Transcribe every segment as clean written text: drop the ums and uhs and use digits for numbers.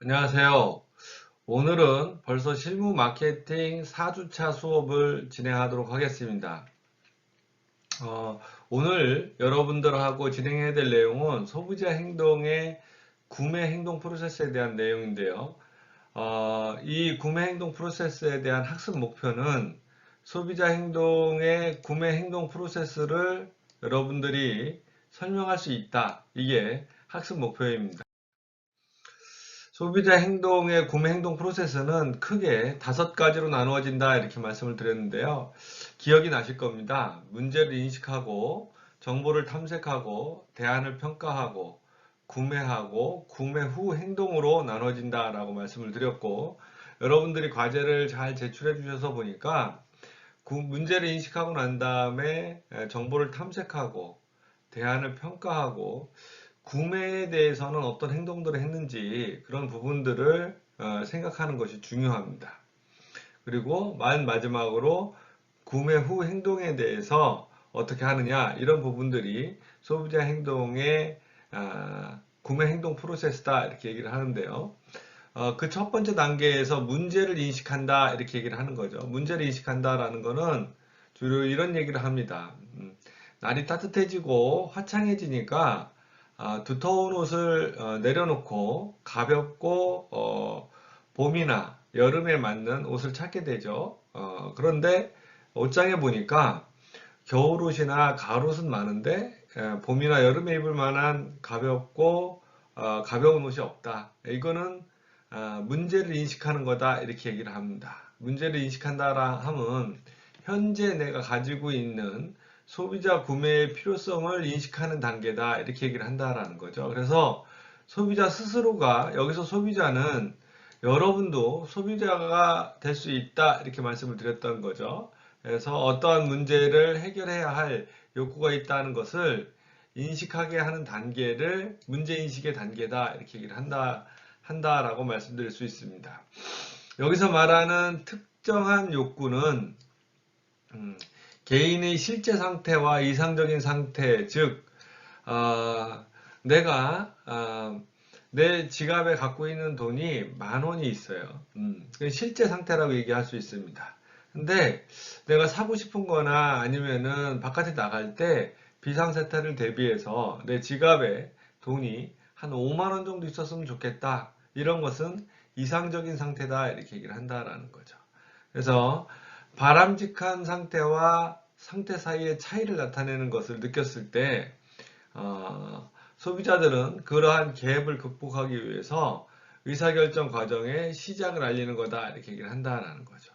안녕하세요. 오늘은 벌써 실무 마케팅 4주차 수업을 진행하도록 하겠습니다. 오늘 여러분들하고 진행해야 될 내용은 소비자 행동의 구매 행동 프로세스에 대한 내용인데요. 이 구매 행동 프로세스에 대한 학습 목표는 소비자 행동의 구매 행동 프로세스를 여러분들이 설명할 수 있다. 이게 학습 목표입니다. 소비자 행동의 구매 행동 프로세스는 크게 5가지로 나누어진다 이렇게 말씀을 드렸는데요. 기억이 나실 겁니다. 문제를 인식하고 정보를 탐색하고 대안을 평가하고 구매하고 구매 후 행동으로 나눠진다라고 말씀을 드렸고, 여러분들이 과제를 잘 제출해 주셔서 보니까 문제를 인식하고 난 다음에 정보를 탐색하고 대안을 평가하고 구매에 대해서는 어떤 행동들을 했는지 그런 부분들을 생각하는 것이 중요합니다. 그리고 맨 마지막으로 구매 후 행동에 대해서 어떻게 하느냐, 이런 부분들이 소비자 행동의 구매 행동 프로세스다 이렇게 얘기를 하는데요. 그 첫 번째 단계에서 문제를 인식한다 이렇게 얘기를 하는 거죠. 문제를 인식한다라는 거는 주로 이런 얘기를 합니다. 날이 따뜻해지고 화창해지니까 두터운 옷을 내려놓고 가볍고 봄이나 여름에 맞는 옷을 찾게 되죠. 그런데 옷장에 보니까 겨울옷이나 가을옷은 많은데 봄이나 여름에 입을 만한 가볍고 가벼운 옷이 없다. 이거는 문제를 인식하는 거다 이렇게 얘기를 합니다. 문제를 인식한다라 하면 현재 내가 가지고 있는 소비자 구매의 필요성을 인식하는 단계다 이렇게 얘기를 한다라는 거죠. 그래서 소비자 스스로가, 여기서 소비자는 여러분도 소비자가 될 수 있다 이렇게 말씀을 드렸던 거죠. 그래서 어떠한 문제를 해결해야 할 욕구가 있다는 것을 인식하게 하는 단계를 문제인식의 단계다 이렇게 얘기를 한다라고 말씀드릴 수 있습니다. 여기서 말하는 특정한 욕구는 개인의 실제 상태와 이상적인 상태, 즉 내가 내 지갑에 갖고 있는 돈이 10,000원이 있어요. 실제 상태라고 얘기할 수 있습니다. 근데 내가 사고 싶은 거나 아니면은 바깥에 나갈 때 비상사태를 대비해서 내 지갑에 돈이 한 5만 원 정도 있었으면 좋겠다. 이런 것은 이상적인 상태다 이렇게 얘기를 한다라는 거죠. 그래서 바람직한 상태와 상태 사이의 차이를 나타내는 것을 느꼈을 때 소비자들은 그러한 갭을 극복하기 위해서 의사결정 과정의 시작을 알리는 거다 이렇게 얘기를 한다는 거죠.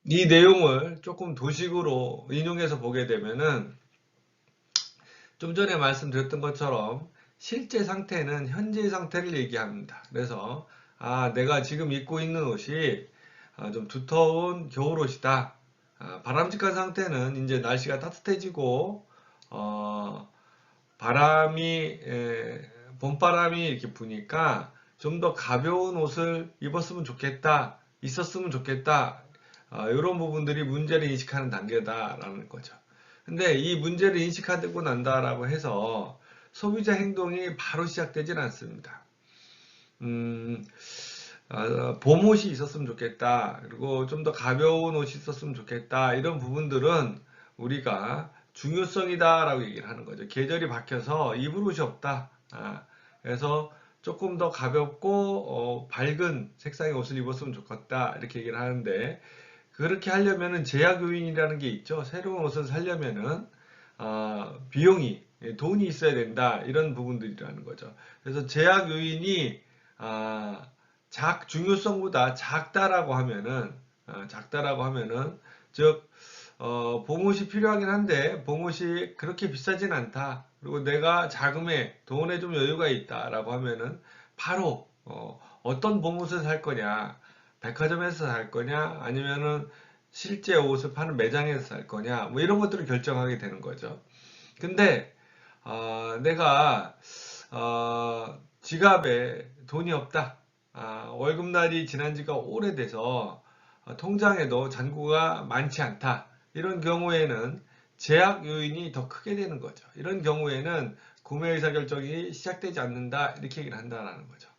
이 내용을 조금 도식으로 인용해서 보게 되면은 좀 전에 말씀드렸던 것처럼 실제 상태는 현재의 상태를 얘기합니다. 그래서 내가 지금 입고 있는 옷이 좀 두터운 겨울옷이다. 바람직한 상태는 이제 날씨가 따뜻해지고 바람이 봄바람이 이렇게 부니까 좀 더 가벼운 옷을 입었으면 좋겠다, 있었으면 좋겠다. 이런 부분들이 문제를 인식하는 단계다라는 거죠. 근데 이 문제를 인식하고 난다라고 해서 소비자 행동이 바로 시작되진 않습니다. 음, 봄옷이 있었으면 좋겠다. 그리고 좀 더 가벼운 옷이 있었으면 좋겠다. 이런 부분들은 우리가 중요성이다라고 얘기를 하는 거죠. 계절이 바뀌어서 입을 옷이 없다. 그래서 조금 더 가볍고 밝은 색상의 옷을 입었으면 좋겠다. 이렇게 얘기를 하는데, 그렇게 하려면은 제약 요인이라는 게 있죠. 새로운 옷을 사려면은 비용이, 돈이 있어야 된다. 이런 부분들이라는 거죠. 그래서 제약 요인이 중요성보다 작다라고 하면은 즉 봄옷이 필요하긴 한데 봄옷이 그렇게 비싸진 않다. 그리고 내가 자금에 돈에 좀 여유가 있다라고 하면은 바로 어떤 봄옷을 살 거냐, 백화점에서 살 거냐, 아니면은 실제 옷을 파는 매장에서 살 거냐, 뭐 이런 것들을 결정하게 되는 거죠. 근데 내가 지갑에 돈이 없다. 월급날이 지난 지가 오래돼서 통장에도 잔고가 많지 않다. 이런 경우에는 제약 요인이 더 크게 되는 거죠. 이런 경우에는 구매 의사결정이 시작되지 않는다. 이렇게 얘기를 한다는 거죠.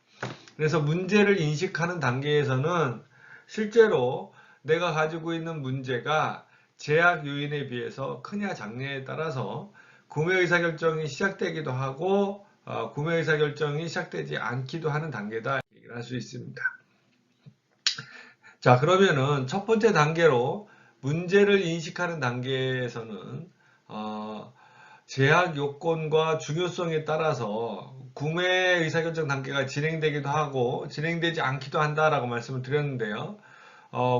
그래서 문제를 인식하는 단계에서는 실제로 내가 가지고 있는 문제가 제약 요인에 비해서 크냐 작냐에 따라서 구매 의사결정이 시작되기도 하고 구매 의사결정이 시작되지 않기도 하는 단계다 얘기를 할 수 있습니다. 자, 그러면은 첫 번째 단계로 문제를 인식하는 단계에서는 제약 요건과 중요성에 따라서 구매 의사결정 단계가 진행되기도 하고 진행되지 않기도 한다라고 말씀을 드렸는데요.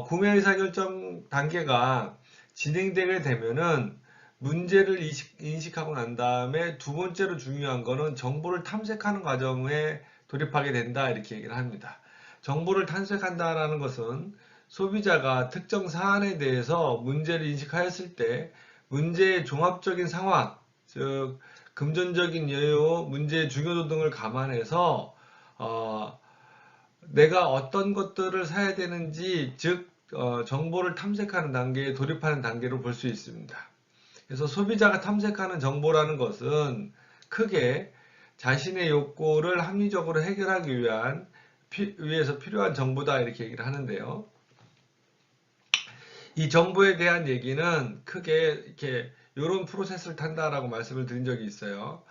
구매 의사결정 단계가 진행되게 되면은 문제를 인식하고 난 다음에 두 번째로 중요한 거는 정보를 탐색하는 과정에 돌입하게 된다 이렇게 얘기를 합니다. 정보를 탐색한다라는 것은 소비자가 특정 사안에 대해서 문제를 인식하였을 때 문제의 종합적인 상황, 즉 금전적인 여유, 문제의 중요도 등을 감안해서 내가 어떤 것들을 사야 되는지, 즉 정보를 탐색하는 단계에 돌입하는 단계로 볼 수 있습니다. 그래서 소비자가 탐색하는 정보라는 것은 크게 자신의 욕구를 합리적으로 해결하기 위해서 필요한 정보다 이렇게 얘기를 하는데요. 이 정보에 대한 얘기는 크게 이렇게 이런 프로세스를 탄다라고 말씀을 드린 적이 있어요.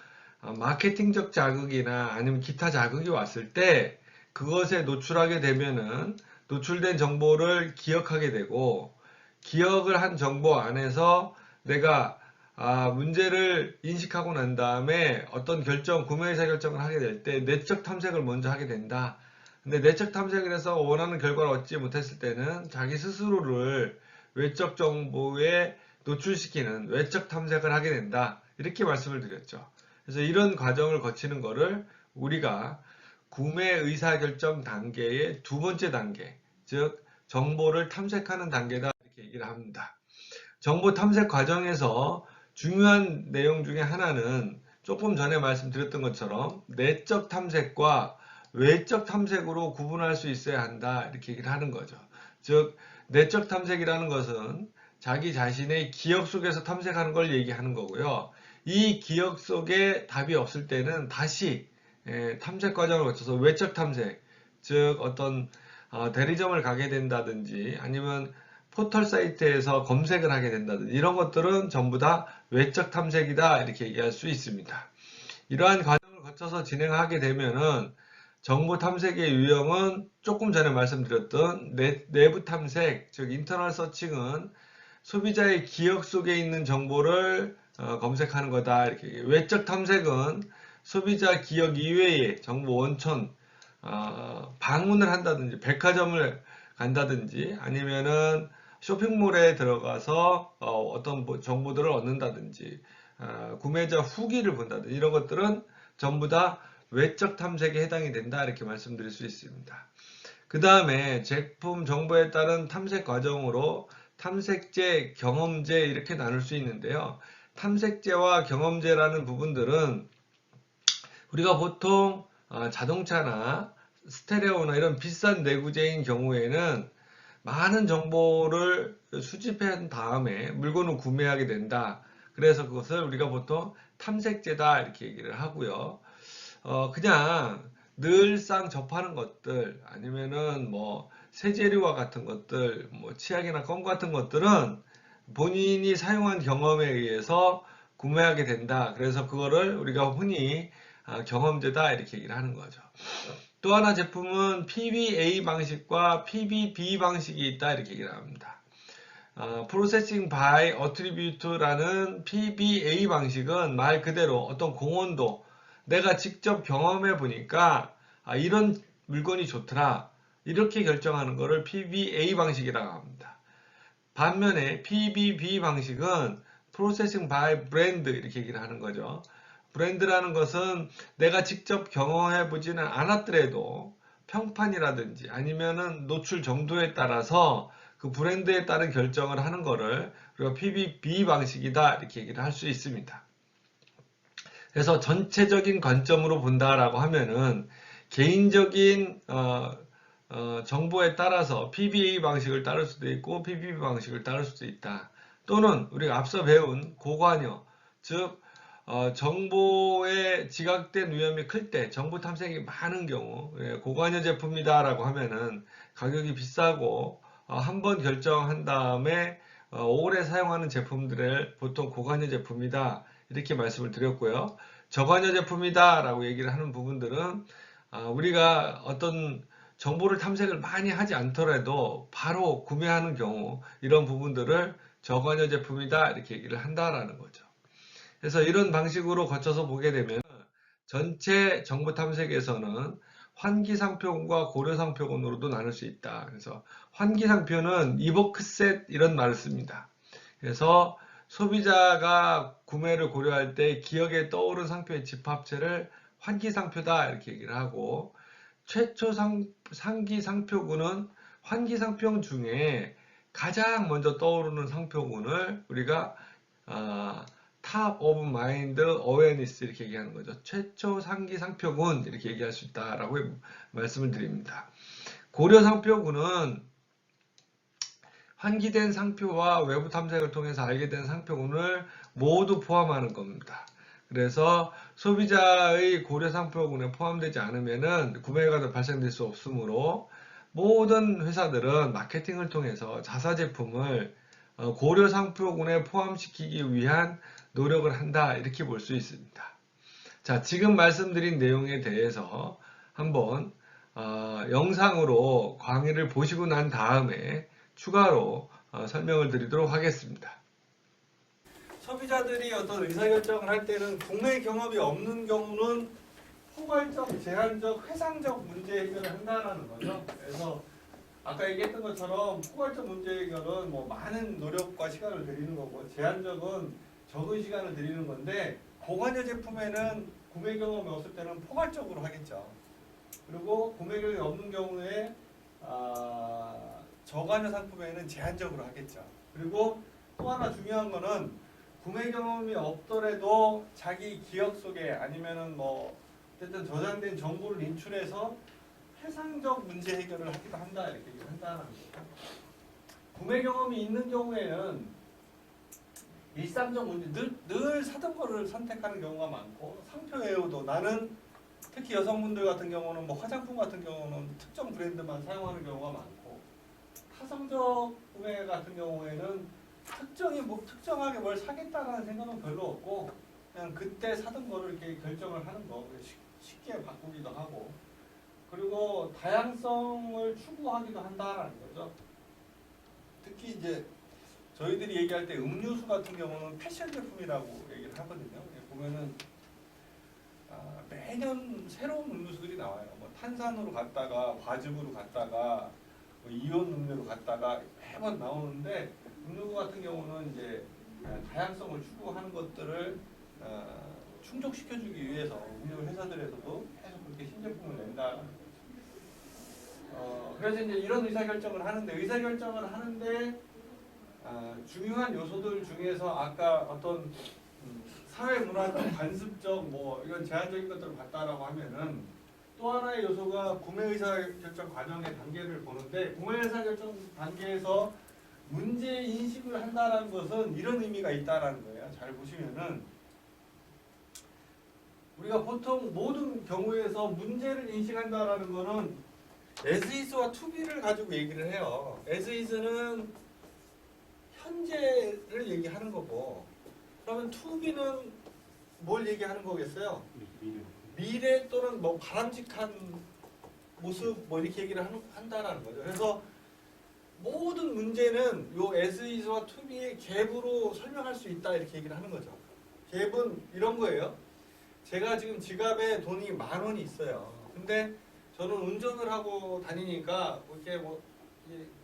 마케팅적 자극이나 아니면 기타 자극이 왔을 때 그것에 노출하게 되면은 노출된 정보를 기억하게 되고 기억을 한 정보 안에서 내가 문제를 인식하고 난 다음에 어떤 구매의사 결정을 하게 될 때 내적 탐색을 먼저 하게 된다. 근데 내적 탐색을 해서 원하는 결과를 얻지 못했을 때는 자기 스스로를 외적 정보에 노출시키는 외적 탐색을 하게 된다. 이렇게 말씀을 드렸죠. 그래서 이런 과정을 거치는 거를 우리가 구매 의사결정 단계의 두 번째 단계, 즉 정보를 탐색하는 단계다 이렇게 얘기를 합니다. 정보 탐색 과정에서 중요한 내용 중에 하나는 조금 전에 말씀드렸던 것처럼 내적 탐색과 외적 탐색으로 구분할 수 있어야 한다 이렇게 얘기를 하는 거죠. 즉 내적 탐색이라는 것은 자기 자신의 기억 속에서 탐색하는 걸 얘기하는 거고요. 이 기억 속에 답이 없을 때는 다시 탐색 과정을 거쳐서 외적 탐색, 즉 어떤 대리점을 가게 된다든지 아니면 포털 사이트에서 검색을 하게 된다든지 이런 것들은 전부 다 외적 탐색이다 이렇게 얘기할 수 있습니다. 이러한 과정을 거쳐서 진행하게 되면은 정보 탐색의 유형은 조금 전에 말씀드렸던 내부 탐색, 즉 인터널 서칭은 소비자의 기억 속에 있는 정보를 검색하는 거다. 이렇게 외적 탐색은 소비자 기억 이외의 정보 원천, 방문을 한다든지 백화점을 간다든지 아니면은 쇼핑몰에 들어가서 어떤 정보들을 얻는다든지 구매자 후기를 본다든지 이런 것들은 전부 다 외적 탐색에 해당이 된다 이렇게 말씀드릴 수 있습니다. 그 다음에 제품 정보에 따른 탐색 과정으로 탐색제, 경험제 이렇게 나눌 수 있는데요. 탐색제와 경험제라는 부분들은 우리가 보통 자동차나 스테레오나 이런 비싼 내구재인 경우에는 많은 정보를 수집한 다음에 물건을 구매하게 된다. 그래서 그것을 우리가 보통 탐색제다 이렇게 얘기를 하고요. 그냥 늘상 접하는 것들 아니면은 뭐 세제류와 같은 것들, 뭐 치약이나 껌 같은 것들은 본인이 사용한 경험에 의해서 구매하게 된다. 그래서 그거를 우리가 흔히 경험제다 이렇게 얘기를 하는 거죠. 또 하나 제품은 PBA 방식과 PBB 방식이 있다 이렇게 얘기를 합니다. Processing by Attribute라는 PBA 방식은 말 그대로 어떤 공헌도 내가 직접 경험해 보니까 이런 물건이 좋더라 이렇게 결정하는 것을 PBA 방식이라고 합니다. 반면에 PBB 방식은 Processing by Brand 이렇게 얘기를 하는 거죠. 브랜드라는 것은 내가 직접 경험해 보지는 않았더라도 평판이라든지 아니면은 노출 정도에 따라서 그 브랜드에 따른 결정을 하는 거를 우리가 PBB 방식이다 이렇게 얘기를 할 수 있습니다. 그래서 전체적인 관점으로 본다라고 하면은 개인적인 정보에 따라서 PBA 방식을 따를 수도 있고 PBB 방식을 따를 수도 있다. 또는 우리가 앞서 배운 고관여, 즉 정보에 지각된 위험이 클 때, 정보 탐색이 많은 경우, 고관여 제품이다라고 하면은 가격이 비싸고 한 번 결정한 다음에 오래 사용하는 제품들을 보통 고관여 제품이다 이렇게 말씀을 드렸고요. 저관여 제품이다라고 얘기를 하는 부분들은 우리가 어떤 정보를 탐색을 많이 하지 않더라도 바로 구매하는 경우 이런 부분들을 저관여 제품이다 이렇게 얘기를 한다라는 거죠. 그래서 이런 방식으로 거쳐서 보게 되면 전체 정보 탐색에서는 환기상표군과 고려상표군으로도 나눌 수 있다. 그래서 환기상표는 이보크셋 이런 말을 씁니다. 그래서 소비자가 구매를 고려할 때 기억에 떠오른 상표의 집합체를 환기상표다 이렇게 얘기를 하고, 최초 상기상표군은 환기상표 중에 가장 먼저 떠오르는 상표군을 우리가 top of mind awareness 이렇게 얘기하는 거죠. 최초 상기 상표군 이렇게 얘기할 수 있다라고 말씀을 드립니다. 고려 상표군은 환기된 상표와 외부 탐색을 통해서 알게 된 상표군을 모두 포함하는 겁니다. 그래서 소비자의 고려 상표군에 포함되지 않으면은 구매가 발생될 수 없으므로 모든 회사들은 마케팅을 통해서 자사 제품을 고려 상표군에 포함시키기 위한 노력을 한다 이렇게 볼 수 있습니다. 자, 지금 말씀드린 내용에 대해서 한번 영상으로 강의를 보시고 난 다음에 추가로 설명을 드리도록 하겠습니다. 소비자들이 어떤 의사결정을 할 때는 구매 경험이 없는 경우는 포괄적, 제한적, 회상적 문제 해결을 한다는 거죠. 그래서 아까 얘기했던 것처럼 포괄적 문제 해결은 뭐 많은 노력과 시간을 들이는 거고, 제한적은 적은 시간을 들이는 건데, 고관여 제품에는 구매 경험이 없을 때는 포괄적으로 하겠죠. 그리고 구매 경험이 없는 경우에 저관여 상품에는 제한적으로 하겠죠. 그리고 또 하나 중요한 거는 구매 경험이 없더라도 자기 기억 속에 아니면은 뭐 어쨌든 저장된 정보를 인출해서 회상적 문제 해결을 하기도 한다 이렇게 얘기를 한다는 거죠. 구매 경험이 있는 경우에는 일상적 문제 늘 사던 거를 선택하는 경우가 많고, 상표 외에도 나는 특히 여성분들 같은 경우는 뭐 화장품 같은 경우는 특정 브랜드만 사용하는 경우가 많고, 타성적 구매 같은 경우에는 특정하게 뭘 사겠다라는 생각은 별로 없고 그냥 그때 사던 거를 이렇게 결정을 하는 거, 쉽게 바꾸기도 하고, 그리고 다양성을 추구하기도 한다라는 거죠. 특히 이제 저희들이 얘기할 때 음료수 같은 경우는 패션 제품이라고 얘기를 하거든요. 보면은 매년 새로운 음료수들이 나와요. 뭐 탄산으로 갔다가 과즙으로 갔다가 뭐 이온 음료로 갔다가 매번 나오는데, 음료수 같은 경우는 이제 다양성을 추구하는 것들을 충족시켜주기 위해서 음료 회사들에서도 계속 그렇게 신제품을 낸다는 거죠. 그래서 이제 이런 의사결정을 하는데 중요한 요소들 중에서 아까 어떤 사회문화적, 관습적 뭐 이런 제한적인 것들을 봤다라고 하면은 또 하나의 요소가 구매 의사결정 과정의 단계를 보는데, 구매 의사결정 단계에서 문제 인식을 한다라는 것은 이런 의미가 있다라는 거예요. 잘 보시면은 우리가 보통 모든 경우에서 문제를 인식한다라는 거는 as is와 to be를 가지고 얘기를 해요. as is는 현재를 얘기하는 거고, 그러면 to be는 뭘 얘기하는 거겠어요? 미래 또는 뭐 바람직한 모습 뭐 이렇게 얘기를 한다라는 거죠. 그래서 모든 문제는 요 as is와 to be의 갭으로 설명할 수 있다 이렇게 얘기를 하는 거죠. 갭은 이런 거예요. 제가 지금 지갑에 돈이 10,000원이 있어요. 근데 저는 운전을 하고 다니니까 이렇게 뭐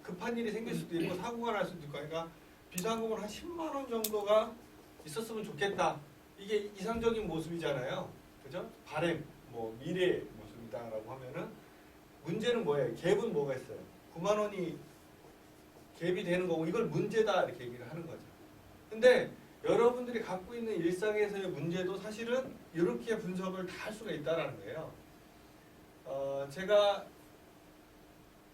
급한 일이 생길 수도 있고 사고가 날 수도 있고, 그러니까 비상금을 한 10만 원 정도가 있었으면 좋겠다. 이게 이상적인 모습이잖아요. 그죠? 바램, 뭐 미래의 모습이다라고 하면은, 문제는 뭐예요? 갭은 뭐가 있어요? 9만 원이 갭이 되는 거고, 이걸 문제다 이렇게 얘기를 하는 거죠. 근데 여러분들이 갖고 있는 일상에서의 문제도 사실은 이렇게 분석을 다 할 수가 있다라는 거예요. 제가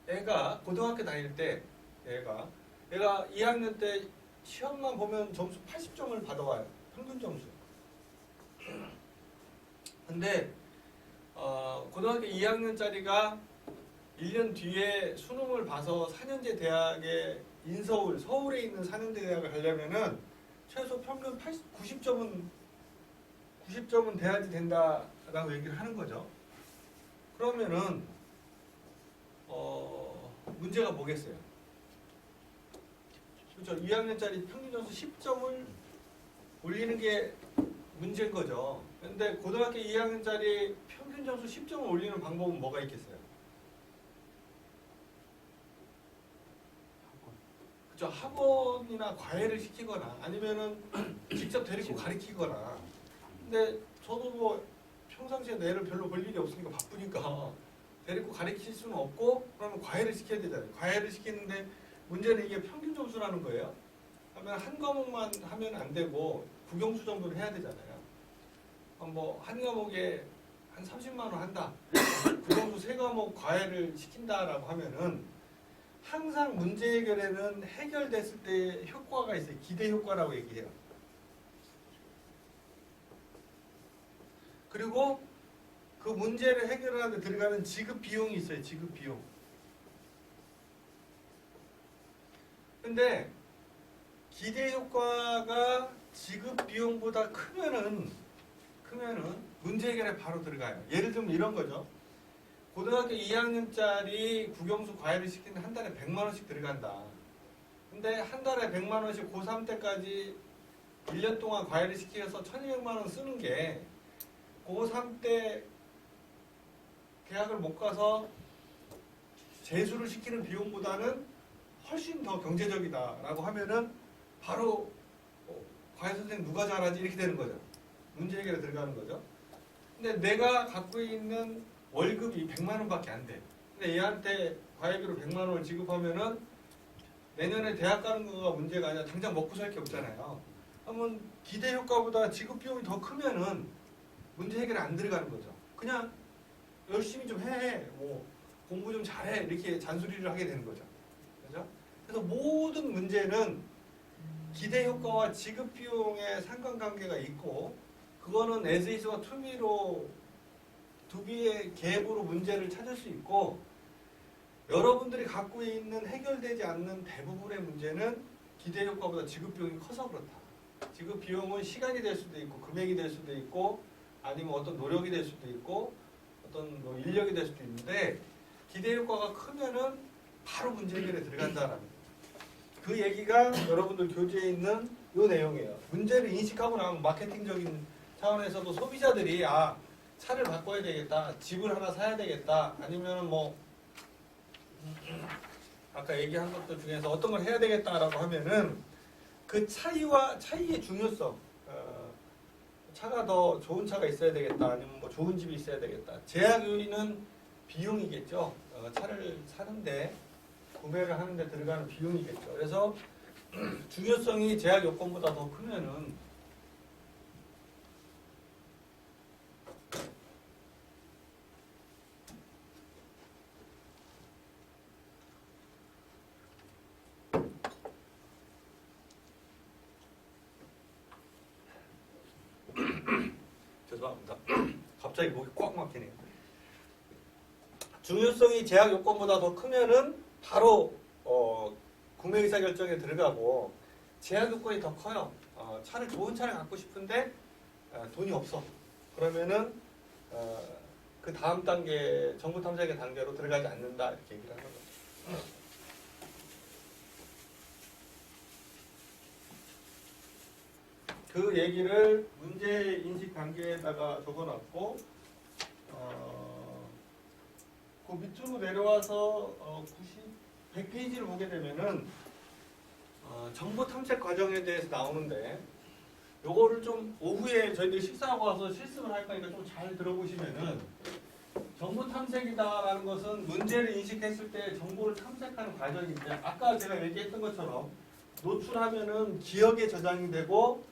애가 고등학교 다닐 때 얘가 2학년 때 시험만 보면 점수 80점을 받아와요. 평균 점수. 근데 고등학교 2학년짜리가 1년 뒤에 수능을 봐서 4년제 대학에 서울에 있는 4년제 대학을 가려면은 최소 평균 90점은 돼야지 된다라고 얘기를 하는 거죠. 그러면은 문제가 뭐겠어요? 그렇죠. 2학년짜리 평균 점수 10점을 올리는 게 문제인 거죠. 근데 고등학교 2학년짜리 평균 점수 10점을 올리는 방법은 뭐가 있겠어요? 그렇죠. 학원이나 과외를 시키거나 아니면은 직접 데리고 가르치거나. 근데 저도 뭐 평상시에 애를 별로 볼 일이 없으니까 바쁘니까 데리고 가르칠 수는 없고 그러면 과외를 시켜야 되잖아요. 과외를 시키는데 문제는 이게 평균 점수라는 거예요. 하면 한 과목만 하면 안 되고 국영수 정도는 해야 되잖아요. 뭐 한 과목에 한 30만 원 한다. 국영수 3과목 과외를 시킨다라고 하면은 항상 문제 해결에는 해결됐을 때 효과가 있어요. 기대 효과라고 얘기해요. 그리고 그 문제를 해결하는 데 들어가는 지급 비용이 있어요. 지급 비용. 근데 기대 효과가 지급 비용보다 크면은 문제 해결에 바로 들어가요. 예를 들면 이런 거죠. 고등학교 2학년짜리 국영수 과외를 시키는데 한 달에 100만 원씩 들어간다. 근데 한 달에 100만 원씩 고3 때까지 1년 동안 과외를 시켜서 1200만 원 쓰는 게 고3 때 대학을 못 가서 재수를 시키는 비용보다는 훨씬 더 경제적이다라고 하면은 바로 과외 선생님 누가 잘하지 이렇게 되는 거죠. 문제 해결에 들어가는 거죠. 근데 내가 갖고 있는 월급이 100만 원밖에 안 돼. 근데 얘한테 과외비로 100만 원을 지급하면은 내년에 대학 가는 거가 문제가 아니라 당장 먹고 살 게 없잖아요. 그러면 기대 효과보다 지급 비용이 더 크면은 문제 해결에 안 들어가는 거죠. 그냥 열심히 좀 해, 뭐 공부 좀 잘해 이렇게 잔소리를 하게 되는 거죠. 그죠? 그래서 모든 문제는 기대 효과와 지급 비용의 상관관계가 있고 그거는 as is와 to be로 두 개의 갭으로 문제를 찾을 수 있고 여러분들이 갖고 있는 해결되지 않는 대부분의 문제는 기대 효과보다 지급 비용이 커서 그렇다. 지급 비용은 시간이 될 수도 있고 금액이 될 수도 있고 아니면 어떤 노력이 될 수도 있고 어떤 뭐 인력이 될 수도 있는데 기대 효과가 크면은 바로 문제 해결에 들어간다라는 그 얘기가 여러분들 교재에 있는 이 내용이에요. 문제를 인식하고 나면 마케팅적인 차원에서도 소비자들이 차를 바꿔야 되겠다, 집을 하나 사야 되겠다, 아니면 뭐 아까 얘기한 것들 중에서 어떤 걸 해야 되겠다라고 하면은 그 차이의 중요성, 차가 더 좋은 차가 있어야 되겠다, 아니면 뭐 좋은 집이 있어야 되겠다. 제약 요인은 비용이겠죠. 차를 사는데 구매를 하는데 들어가는 비용이겠죠. 그래서 중요성이 제약 요건보다 더 크면은 죄송합니다. 갑자기 목이 꽉 막히네요. 중요성이 제약 요건보다 더 크면은 바로 구매 의사 결정에 들어가고 제약 요건이 더 커요. 좋은 차를 갖고 싶은데 돈이 없어. 그러면은 그 다음 단계 정보 탐색의 단계로 들어가지 않는다 이렇게 얘기를 하는 거죠. 그 얘기를 문제 인식 단계에다가 적어놨고 그 밑으로 내려와서 100페이지를 보게 되면은 정보 탐색 과정에 대해서 나오는데 요거를 좀 오후에 저희들 식사하고 와서 실습을 할 거니까 좀 잘 들어보시면은 정보 탐색이다라는 것은 문제를 인식했을 때 정보를 탐색하는 과정인데 아까 제가 얘기했던 것처럼 노출하면은 기억에 저장이 되고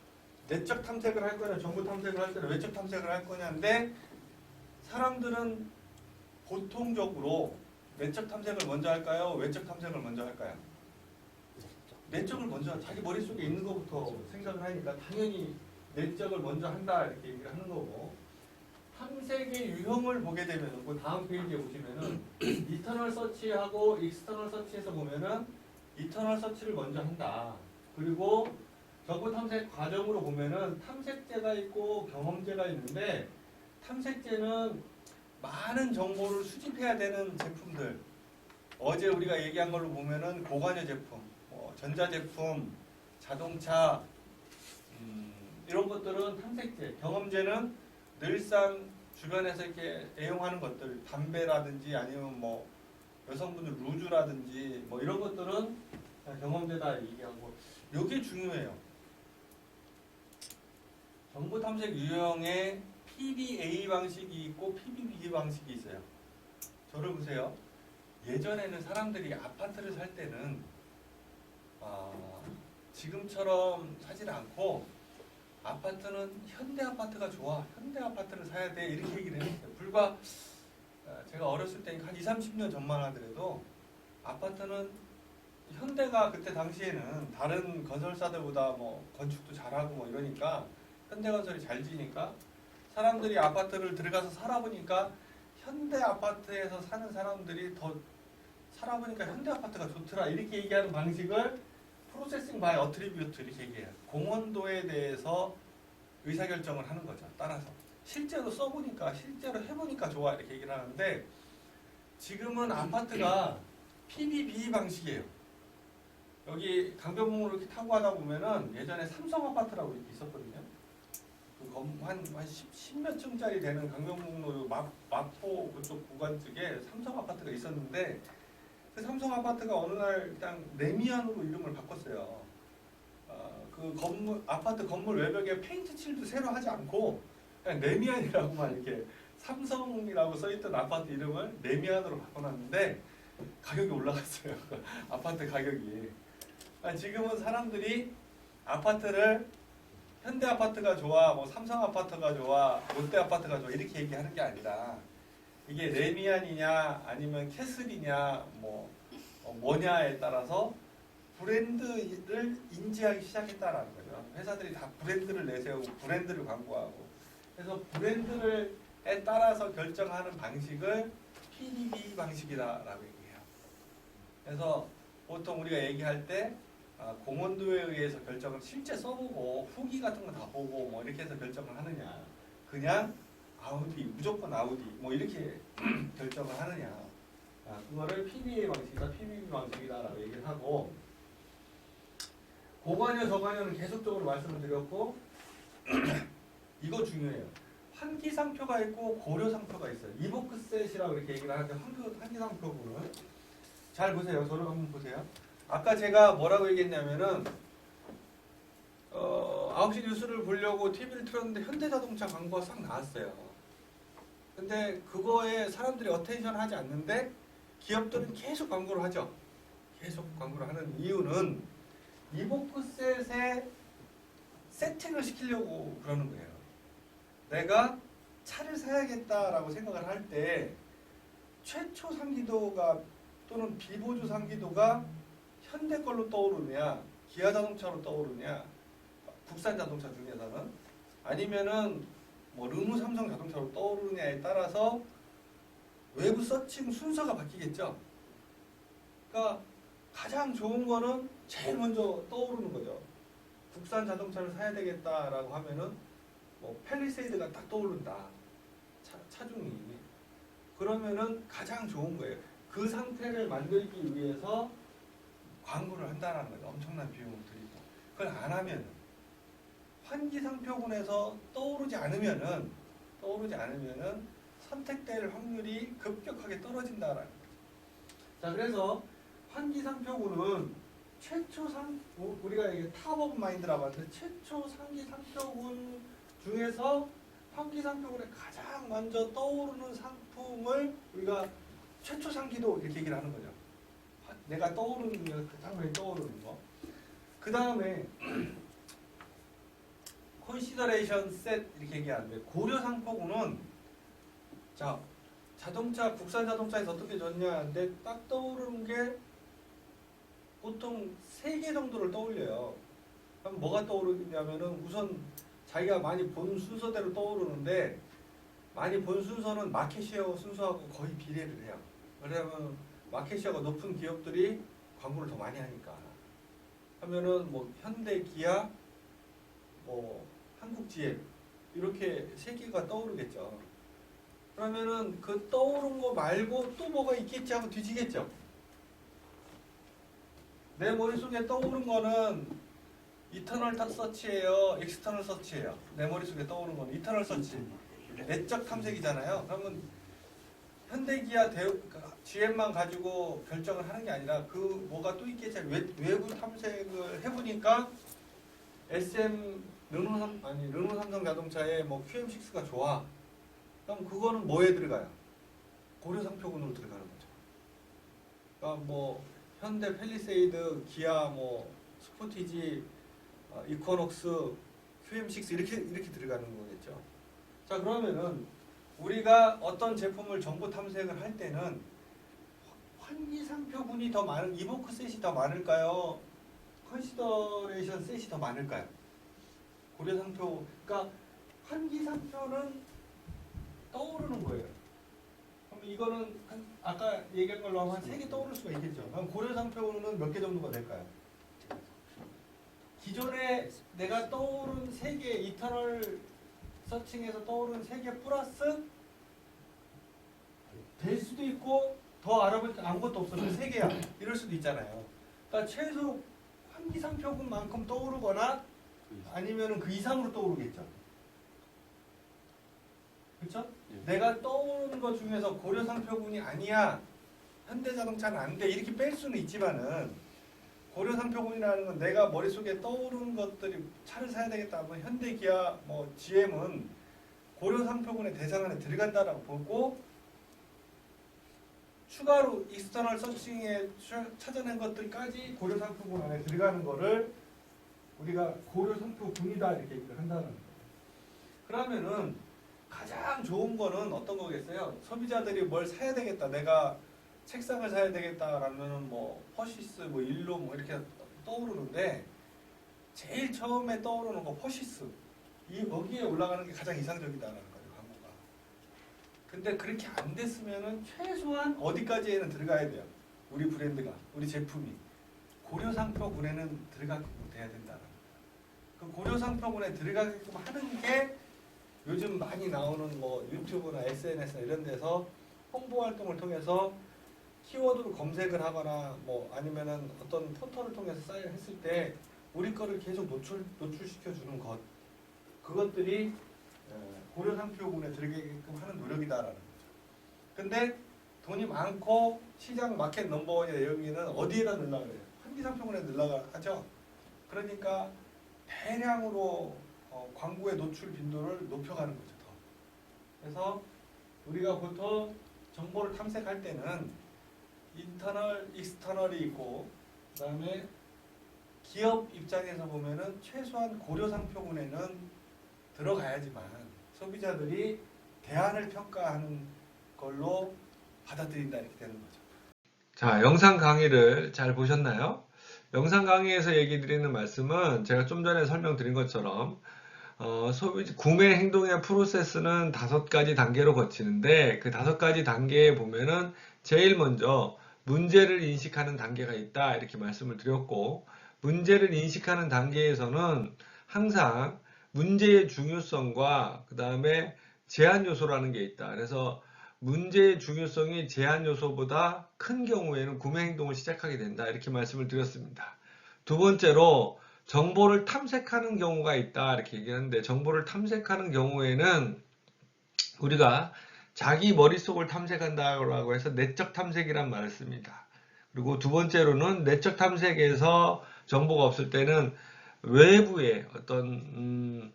내적 탐색을 할 거냐 정보 탐색을 할 거냐 외적 탐색을 할 거냐인데 사람들은 보통적으로 내적 탐색을 먼저 할까요? 외적 탐색을 먼저 할까요? 내적을 먼저 자기 머릿속에 있는 것부터 생각을 하니까 당연히 내적을 먼저 한다 이렇게 얘기를 하는 거고 탐색의 유형을 보게 되면 그 다음 페이지에 보시면은 이터널 서치하고 익스터널 서치에서 보면은 이터널 서치를 먼저 한다. 그리고 정보 탐색 과정으로 보면은 탐색제가 있고 경험제가 있는데 탐색제는 많은 정보를 수집해야 되는 제품들. 어제 우리가 얘기한 걸로 보면은 고관여 제품, 전자제품, 자동차 이런 것들은 탐색제. 경험제는 늘상 주변에서 이렇게 애용하는 것들, 담배라든지 아니면 뭐 여성분들 루즈라든지 뭐 이런 것들은 경험제다 얘기하고 이게 중요해요. 정보 탐색 유형에 PBA 방식이 있고 PBB 방식이 있어요. 저를 보세요. 예전에는 사람들이 아파트를 살 때는 지금처럼 사질 않고 아파트는 현대 아파트가 좋아. 현대 아파트를 사야 돼. 이렇게 얘기를 했어요. 불과 제가 어렸을 때 한 20, 30년 전만 하더라도 아파트는 현대가 그때 당시에는 다른 건설사들보다 뭐 건축도 잘하고 뭐 이러니까 현대건설이 잘 지니까 사람들이 아파트를 들어가서 살아보니까 현대 아파트에서 사는 사람들이 더 살아보니까 현대 아파트가 좋더라. 이렇게 얘기하는 방식을 프로세싱 바이 어트리뷰트 이렇게 얘기해요. 공헌도에 대해서 의사결정을 하는 거죠. 따라서 실제로 써보니까 실제로 해보니까 좋아 이렇게 얘기를 하는데 지금은 아파트가 PBB 방식이에요. 여기 강변북로를 이렇게 타고 가다 보면은 예전에 삼성 아파트라고 이렇게 있었거든요. 한 10몇 층짜리 되는 강변북로 마포 그쪽 구간 쪽에 삼성 아파트가 있었는데 그 삼성 아파트가 어느 날 일단 레미안으로 이름을 바꿨어요. 그 아파트 건물 외벽에 페인트 칠도 새로 하지 않고 그냥 레미안이라고만 이렇게 삼성이라고 써있던 아파트 이름을 레미안으로 바꿔놨는데 가격이 올라갔어요. 아파트 가격이. 지금은 사람들이 아파트를 현대 아파트가 좋아, 뭐 삼성 아파트가 좋아, 롯데 아파트가 좋아 이렇게 얘기하는 게 아니라 이게 레미안이냐 아니면 캐슬이냐 뭐냐에 따라서 브랜드를 인지하기 시작했다라는 거죠. 회사들이 다 브랜드를 내세우고 브랜드를 광고하고 그래서 브랜드에 따라서 결정하는 방식을 PDB 방식이다라고 얘기해요. 그래서 보통 우리가 얘기할 때 공헌도에 의해서 결정을 실제 써보고 후기 같은 거 다 보고 뭐 이렇게 해서 결정을 하느냐 그냥 아우디 무조건 아우디 뭐 이렇게 결정을 하느냐 그거를 PBA 방식이다 PBB 방식이다라고 얘기를 하고 고관여 저관여는 계속적으로 말씀을 드렸고 이거 중요해요. 환기상표가 있고 고려상표가 있어요. 이보크셋이라고 이렇게 얘기를 하는데 환기상표분을 잘 보세요. 저를 한번 보세요. 아까 제가 뭐라고 얘기했냐면은 9시 뉴스를 보려고 TV를 틀었는데 현대자동차 광고가 싹 나왔어요. 근데 그거에 사람들이 어텐션 하지 않는데 기업들은 계속 광고를 하죠. 계속 광고를 하는 이유는 이보크셋에 세팅을 시키려고 그러는 거예요. 내가 차를 사야겠다라고 생각을 할 때 최초 상기도가 또는 비보조 상기도가 현대 걸로 떠오르냐, 기아 자동차로 떠오르냐, 국산 자동차 중에서는 아니면은 뭐 르노 삼성 자동차로 떠오르느냐에 따라서 외부 서칭 순서가 바뀌겠죠. 그러니까 가장 좋은 거는 제일 먼저 떠오르는 거죠. 국산 자동차를 사야 되겠다라고 하면은 뭐 팰리세이드가 딱 떠오른다. 차종이. 그러면은 가장 좋은 거예요. 그 상태를 만들기 위해서 광고를 한다는 거죠. 엄청난 비용을 들이고. 그걸 안 하면 환기상표군에서 떠오르지 않으면은 선택될 확률이 급격하게 떨어진다라는 거죠. 자, 그래서 환기상표군은 우리가 이게 탑 오브 마인드라고 하는데 최초 상기상표군 중에서 환기상표군에 가장 먼저 떠오르는 상품을 우리가 최초 상기도 이렇게 얘기를 하는 거죠. 내가 떠오르는 게 가장 많이 떠오르는 거. 그 다음에 컨시더레이션 셋 이렇게 얘기하는데 고려 상표군은 자 자동차 국산 자동차에서 어떻게 좋냐는데 딱 떠오르는 게 보통 3개 정도를 떠올려요. 그럼 뭐가 떠오르냐면은 우선 자기가 많이 본 순서대로 떠오르는데 많이 본 순서는 마켓시어 순서하고 거의 비례를 해요. 왜냐하면 마켓시어가 높은 기업들이 광고를 더 많이 하니까. 하면은 뭐 현대, 기아, 뭐 한국GM 이렇게 세 개가 떠오르겠죠. 그러면은 그 떠오른 거 말고 또 뭐가 있겠지 하고 뒤지겠죠. 내 머릿속에 떠오른 거는 이터널 서치예요, 익스터널 서치예요. 내 머릿속에 떠오른 거는 이터널 서치. 내적 탐색이잖아요. 그러면 현대기아, GM만 가지고 결정을 하는 게 아니라 그 뭐가 또 있겠지. 외부 탐색을 해보니까 르노 삼성 자동차에 뭐 QM6가 좋아. 그럼 그거는 뭐에 들어가요? 고려 상표군으로 들어가는 거죠. 그러니까 뭐 현대 팰리세이드, 기아, 뭐 스포티지, 이코녹스, QM6 이렇게 들어가는 거겠죠. 자, 그러면은 우리가 어떤 제품을 정보 탐색을 할 때는 환기 상표군이 더 많은, 이보크 셋이 더 많을까요? 컨시더레이션 셋이 더 많을까요? 고려 상표, 그러니까 환기 상표는 떠오르는 거예요. 그럼 이거는 아까 얘기한 걸로 하면 한 3개 떠오를 수가 있겠죠. 그럼 고려 상표는 몇 개 정도가 될까요? 기존에 내가 떠오른 3개, 이터널 서칭에서 떠오른 3개 플러스 될 수도 있고 더 알아볼 때 아무것도 없어서 3개야. 이럴 수도 있잖아요. 그러니까 최소 환기 상표군만큼 떠오르거나 아니면 그 이상으로 떠오르겠죠. 그렇죠? 내가 떠오르는 것 중에서 고려 상표군이 아니야, 현대자동차는 안 돼, 이렇게 뺄 수는 있지만은 고려 상표군이라는 건 내가 머릿속에 떠오르는 것들이 차를 사야 되겠다 하면 현대, 기아, 뭐 GM은 고려 상표군의 대상 안에 들어간다라고 보고 추가로 익스터널 서칭에 찾아낸 것들까지 고려 상표군 안에 들어가는 거를 우리가 고려 상표군이다 이렇게 얘기를 한다는 거예요. 그러면은 가장 좋은 거는 어떤 거겠어요? 소비자들이 뭘 사야 되겠다, 내가 책상을 사야 되겠다라면은 뭐 퍼시스, 뭐 일로 뭐 이렇게 떠오르는데 제일 처음에 떠오르는 거 퍼시스, 이 여기에 올라가는 게 가장 이상적이다라는 거예요, 광고가. 근데 그렇게 안 됐으면은 최소한 어디까지에는 들어가야 돼요? 우리 브랜드가, 우리 제품이 고려 상표군에는 들어가게끔 돼야 된다는 거예요. 그 고려 상표군에 들어가게끔 하는 게 요즘 많이 나오는 뭐 유튜브나 SNS나 이런 데서 홍보 활동을 통해서 키워드로 검색을 하거나 뭐 아니면은 어떤 포털을 통해서 했을 때 우리 거를 계속 노출시켜 주는 것, 그것들이 고려 상표군에 들어가게끔 하는 노력이다라는 거죠. 근데 돈이 많고 시장 마켓 넘버원의 여기는 어디에다 넣으려고 그래요? 환기 상표군에 넣으려고 하죠. 그러니까 대량으로 광고의 노출 빈도를 높여가는 거죠. 더. 그래서 우리가 보통 정보를 탐색할 때는 인터널, 익스터널이 있고 그 다음에 기업 입장에서 보면은 최소한 고려 상표군에는 들어가야지만 소비자들이 대안을 평가하는 걸로 받아들인다 이렇게 되는 거죠. 자, 영상 강의를 잘 보셨나요? 영상 강의에서 얘기 드리는 말씀은 제가 좀 전에 설명드린 것처럼 구매 행동의 프로세스는 5가지 단계로 거치는데 그 5가지 단계에 보면은 제일 먼저 문제를 인식하는 단계가 있다 이렇게 말씀을 드렸고, 문제를 인식하는 단계에서는 항상 문제의 중요성과 그 다음에 제한 요소라는 게 있다. 그래서 문제의 중요성이 제한 요소보다 큰 경우에는 구매 행동을 시작하게 된다 이렇게 말씀을 드렸습니다. 두 번째로 정보를 탐색하는 경우가 있다 이렇게 얘기하는데, 정보를 탐색하는 경우에는 우리가 자기 머릿속을 탐색한다고 해서 내적 탐색이란 말을 씁니다. 그리고 두 번째로는 내적 탐색에서 정보가 없을 때는 외부의 어떤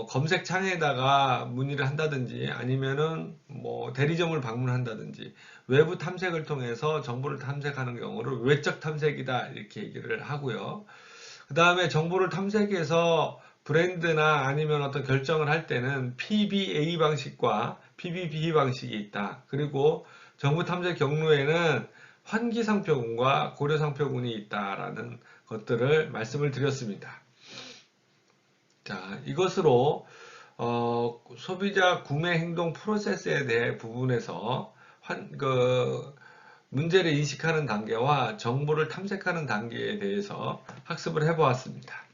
검색창에다가 문의를 한다든지 아니면은 뭐 대리점을 방문한다든지 외부 탐색을 통해서 정보를 탐색하는 경우를 외적 탐색이다 이렇게 얘기를 하고요. 그 다음에 정보를 탐색해서 브랜드나 아니면 어떤 결정을 할 때는 PBA 방식과 PBB 방식이 있다. 그리고 정보 탐색 경로에는 환기상표군과 고려상표군이 있다라는 것들을 말씀을 드렸습니다. 자, 이것으로 소비자 구매 행동 프로세스에 대해 부분에서 문제를 인식하는 단계와 정보를 탐색하는 단계에 대해서 학습을 해보았습니다.